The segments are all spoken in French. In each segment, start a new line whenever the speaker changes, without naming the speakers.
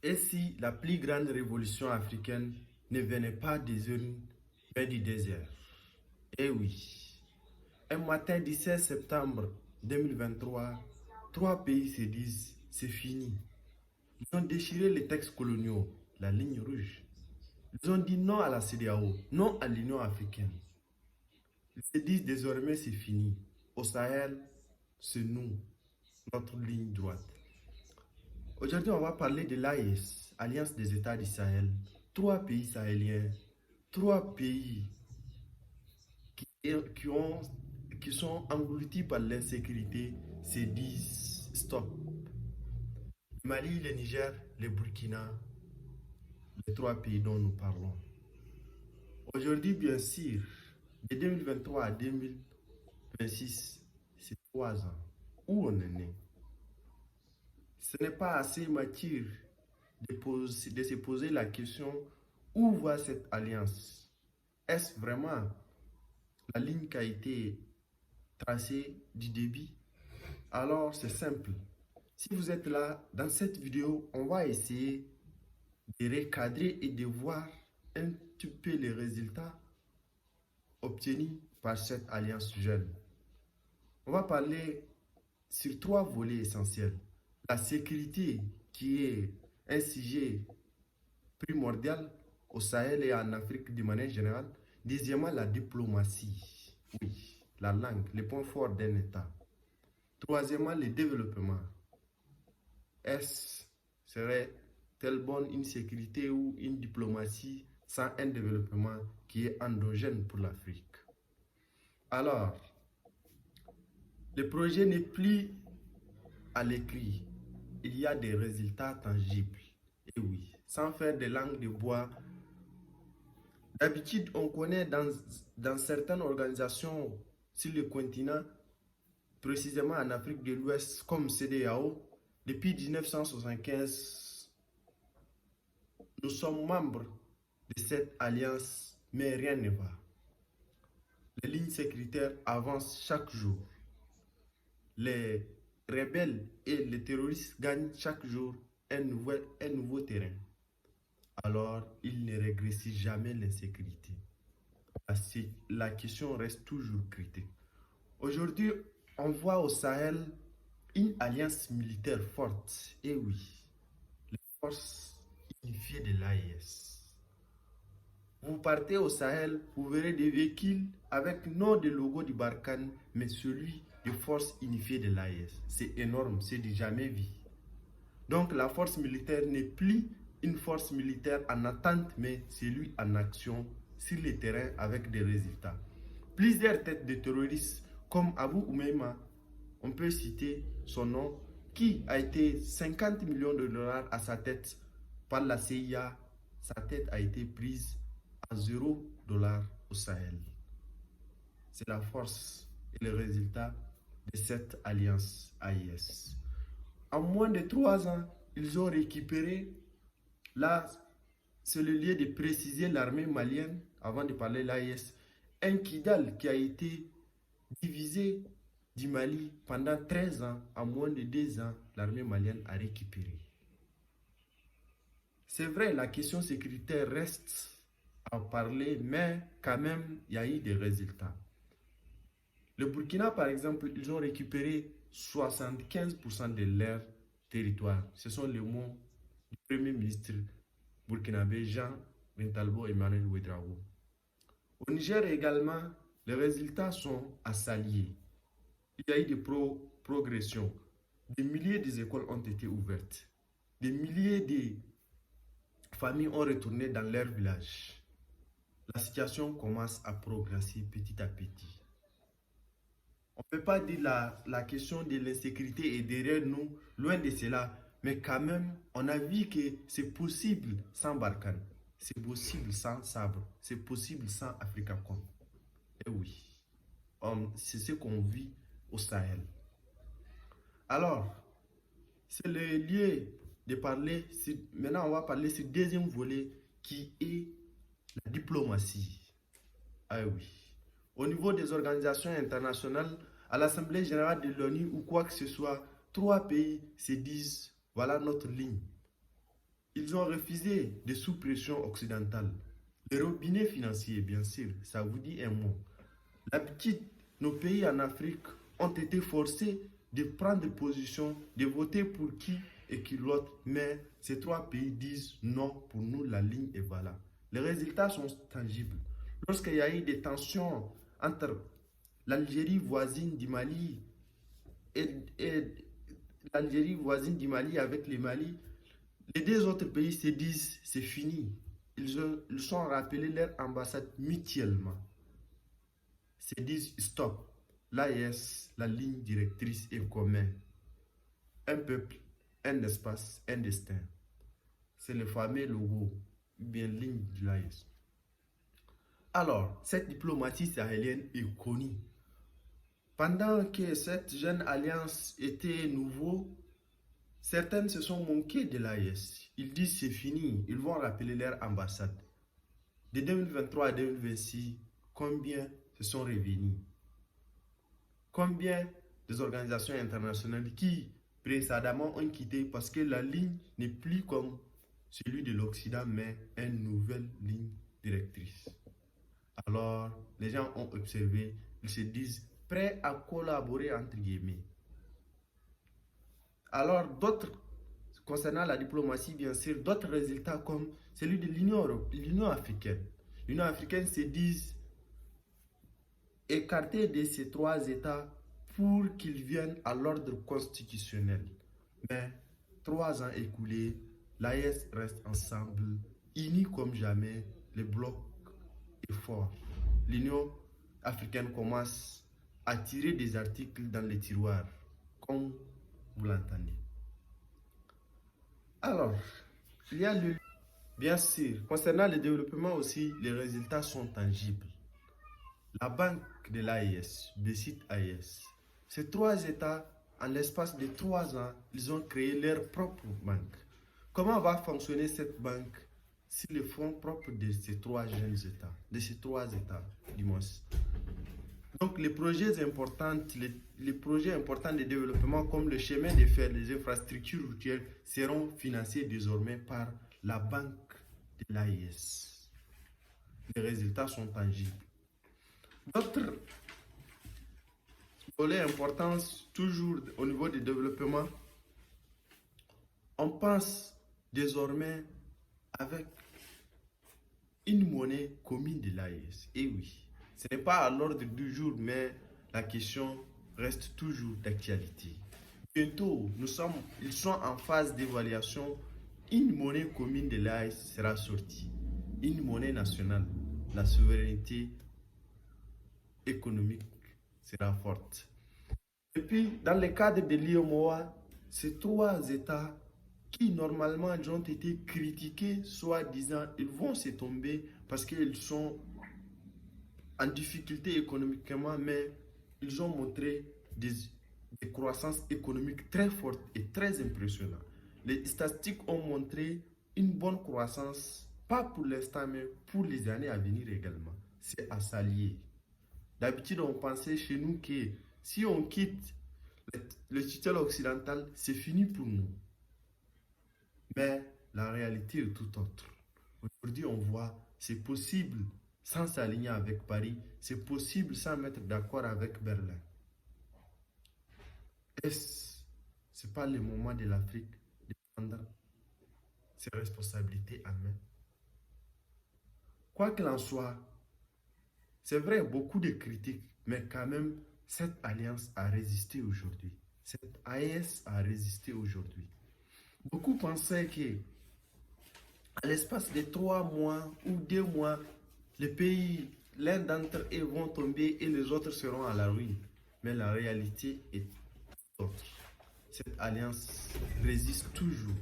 Et si la plus grande révolution africaine ne venait pas des urnes, mais du désert? Eh oui, un matin du 16 septembre 2023, trois pays se disent c'est fini. Ils ont déchiré les textes coloniaux, la ligne rouge. Ils ont dit non à la CEDEAO, non à l'Union africaine. Ils se disent désormais c'est fini. Au Sahel, c'est nous, notre ligne droite. Aujourd'hui, on va parler de l'AES, Alliance des États du Sahel. Trois pays sahéliens, trois pays qui, qui, ont, qui sont engloutis par l'insécurité se disent stop. Le Mali, le Niger, le Burkina, les trois pays dont nous parlons. Aujourd'hui, bien sûr, de 2023 à 2026, c'est 3 ans. Où on en est? Ce n'est pas assez mature de se poser la question où va cette alliance? Est-ce vraiment la ligne qui a été tracée du début? Alors c'est simple. Si vous êtes là, dans cette vidéo, on va essayer de recadrer et de voir un petit peu les résultats obtenus par cette alliance jeune. On va parler sur trois volets essentiels. La sécurité qui est un sujet primordial au Sahel et en Afrique de manière générale. Deuxièmement, la diplomatie. Oui, la langue, les points forts d'un État. Troisièmement, le développement. Est-ce serait-elle bonne une sécurité ou une diplomatie sans un développement qui est endogène pour l'Afrique? Alors, le projet n'est plus à l'écrit. Il y a des résultats tangibles. Et oui, sans faire de langue de bois. D'habitude, on connaît dans certaines organisations sur le continent, précisément en Afrique de l'Ouest, comme CEDEAO, depuis 1975, nous sommes membres de cette alliance, mais rien ne va. Les lignes sécuritaires avancent chaque jour. Les rebelles et les terroristes gagnent chaque jour un nouveau terrain. Alors, ils ne régressent jamais l'insécurité. La question reste toujours critique. Aujourd'hui, on voit au Sahel une alliance militaire forte. Et oui, les forces unifiées de l'AES. Vous partez au Sahel, vous verrez des véhicules avec non le logo du Barkhane, mais celui des forces unifiées de l'AES. C'est énorme, c'est du jamais vu. Donc la force militaire n'est plus une force militaire en attente, mais c'est lui en action sur le terrain avec des résultats. Plusieurs têtes de terroristes comme Abu Oumeima, on peut citer son nom, qui a été 50 millions de dollars à sa tête par la CIA. Sa tête a été prise à 0 $ au Sahel. C'est la force et le résultat de cette alliance AIS. En moins de 3 ans, ils ont récupéré, là, c'est le lieu de préciser l'armée malienne, avant de parler de l'AIS, un Kidal qui a été divisé du Mali pendant 13 ans. En moins de 2 ans, l'armée malienne a récupéré. C'est vrai, la question sécuritaire reste à parler, mais quand même, il y a eu des résultats. Le Burkina, par exemple, ils ont récupéré 75% de leur territoire. Ce sont les mots du Premier ministre burkinabé Jean Bentalbo Emmanuel Ouedraogo. Au Niger également, les résultats sont à saluer. Il y a eu des progressions. Des milliers d'écoles ont été ouvertes. Des milliers de familles ont retourné dans leur village. La situation commence à progresser petit à petit. On ne peut pas dire la question de l'insécurité est derrière nous, loin de cela. Mais quand même, on a vu que c'est possible sans Barkhane. C'est possible sans Sabre. C'est possible sans Africacom. Et oui, c'est ce qu'on vit au Sahel. Alors, c'est le lieu de parler. Maintenant, on va parler sur le deuxième volet qui est la diplomatie. Ah oui. Au niveau des organisations internationales, à l'Assemblée générale de l'ONU ou quoi que ce soit, trois pays se disent, voilà notre ligne. Ils ils ont refusé de sous pression occidentale. Les robinets financiers, bien sûr, ça vous dit un mot. D'habitude, nos pays en Afrique ont été forcés de prendre position, de voter pour qui et qui l'autre, mais ces trois pays disent non, pour nous la ligne est valable. Les résultats sont tangibles. Lorsqu'il y a eu des tensions entre l'Algérie voisine du Mali et l'Algérie voisine du Mali avec le Mali, les deux autres pays se disent c'est fini. Ils sont rappelés leur ambassade mutuellement. Se disent stop. L'AES, la ligne directrice est commune. Un peuple, un espace, un destin. C'est le fameux logo, bien ligne de l'AES. Alors, cette diplomatie sahélienne est connue. Pendant que cette jeune alliance était nouveau, certaines se sont moquées de l'AES. Ils disent c'est fini, ils vont rappeler leur ambassade. De 2023 à 2026, combien se sont revenus? Combien des organisations internationales qui précédemment ont quitté parce que la ligne n'est plus comme celui de l'Occident, mais une nouvelle ligne directrice. Alors, les gens ont observé, ils se disent prêts à collaborer entre guillemets. Alors, d'autres, concernant la diplomatie, bien sûr, d'autres résultats comme celui de l'Union africaine. L'Union africaine se dit écartés de ces trois États pour qu'ils viennent à l'ordre constitutionnel. Mais 3 ans écoulés, l'AES reste ensemble, unis comme jamais, le bloc est fort. L'Union africaine commence à tirer des articles dans les tiroirs, comme vous l'entendez. Alors, il y a le... Bien sûr, concernant le développement aussi, les résultats sont tangibles. La banque de l'AES, BCIT AES, ces 3 États, en l'espace de 3 ans, ils ont créé leur propre banque. Comment va fonctionner cette banque si les fonds propres de ces 3 jeunes États, de ces 3 États, du moins. Donc les projets importants de développement comme le chemin de fer, les infrastructures routières seront financés désormais par la banque de l'AES. Les résultats sont tangibles. D'autres volets importants, toujours au niveau du développement, on pense désormais avec une monnaie commune de l'AES. Et oui, ce n'est pas à l'ordre du jour, mais la question reste toujours d'actualité. Bientôt, ils sont en phase d'évaluation. Une monnaie commune de l'AES sera sortie. Une monnaie nationale. La souveraineté économique sera forte. Et puis, dans le cadre de l'IOMOA, ces 3 États qui normalement ont été critiqués, soi-disant, ils vont se tomber parce qu'ils sont en difficulté économiquement, mais ils ont montré des croissances économiques très fortes et très impressionnantes. Les statistiques ont montré une bonne croissance, pas pour l'instant, mais pour les années à venir également. C'est à s'allier. D'habitude, on pensait chez nous que si on quitte le tutelle occidental, c'est fini pour nous. Mais la réalité est tout autre. Aujourd'hui, on voit c'est possible sans s'aligner avec Paris, c'est possible sans mettre d'accord avec Berlin. Est-ce n'est pas le moment de l'Afrique de prendre ses responsabilités en main? Quoi qu'il en soit, c'est vrai, beaucoup de critiques, mais quand même, cette alliance a résisté aujourd'hui. Cette AES a résisté aujourd'hui. Beaucoup pensaient que, à l'espace de 3 mois ou 2 mois, les pays, l'un d'entre eux vont tomber et les autres seront à la ruine. Mais la réalité est autre. Cette alliance résiste toujours.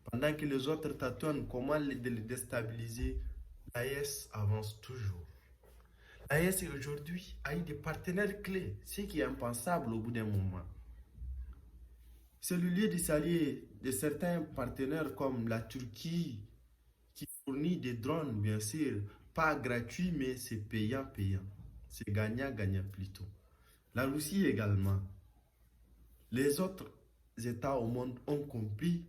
Pendant que les autres tâtonnent comment les déstabiliser, l'AES avance toujours. L'AES aujourd'hui a eu des partenaires clés, ce qui est impensable au bout d'un moment. C'est le lieu de s'allier de certains partenaires comme la Turquie, qui fournit des drones, bien sûr, pas gratuit, mais c'est payant. C'est gagnant plutôt. La Russie également. Les autres États au monde ont compris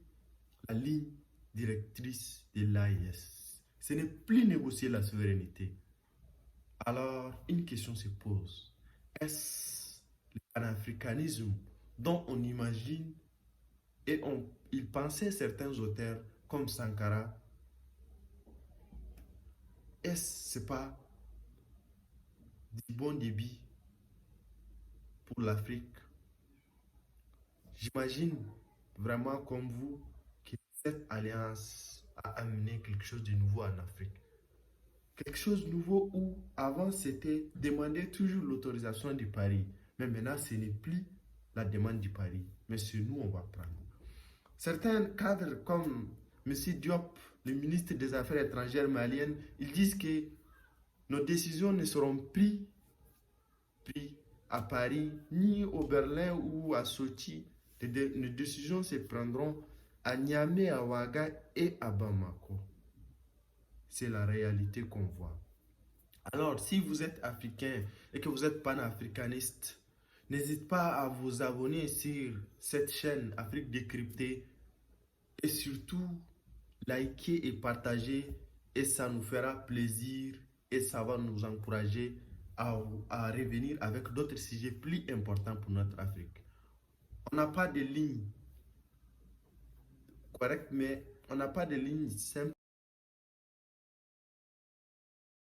la ligne directrice de l'AES. Ce n'est plus négocier la souveraineté. Alors, une question se pose. Est-ce le panafricanisme dont on imagine et il pensait certains auteurs comme Sankara, est-ce pas du bon débit pour l'Afrique? J'imagine vraiment comme vous que cette alliance a amené quelque chose de nouveau en Afrique. Quelque chose de nouveau où avant c'était demander toujours l'autorisation du Paris. Mais maintenant ce n'est plus la demande du Paris. Mais c'est nous on va prendre. Certains cadres comme M. Diop, le ministre des Affaires étrangères malien, ils disent que nos décisions ne seront prises à Paris, ni au Berlin ou à Sochi. Les décisions se prendront à Niamey, à Ouaga et à Bamako. C'est la réalité qu'on voit. Alors, si vous êtes africain et que vous êtes panafricaniste, n'hésitez pas à vous abonner sur cette chaîne Afrique décryptée et surtout liker et partager et ça nous fera plaisir et ça va nous encourager à revenir avec d'autres sujets plus importants pour notre Afrique. On n'a pas de ligne correcte, mais on n'a pas de ligne simple.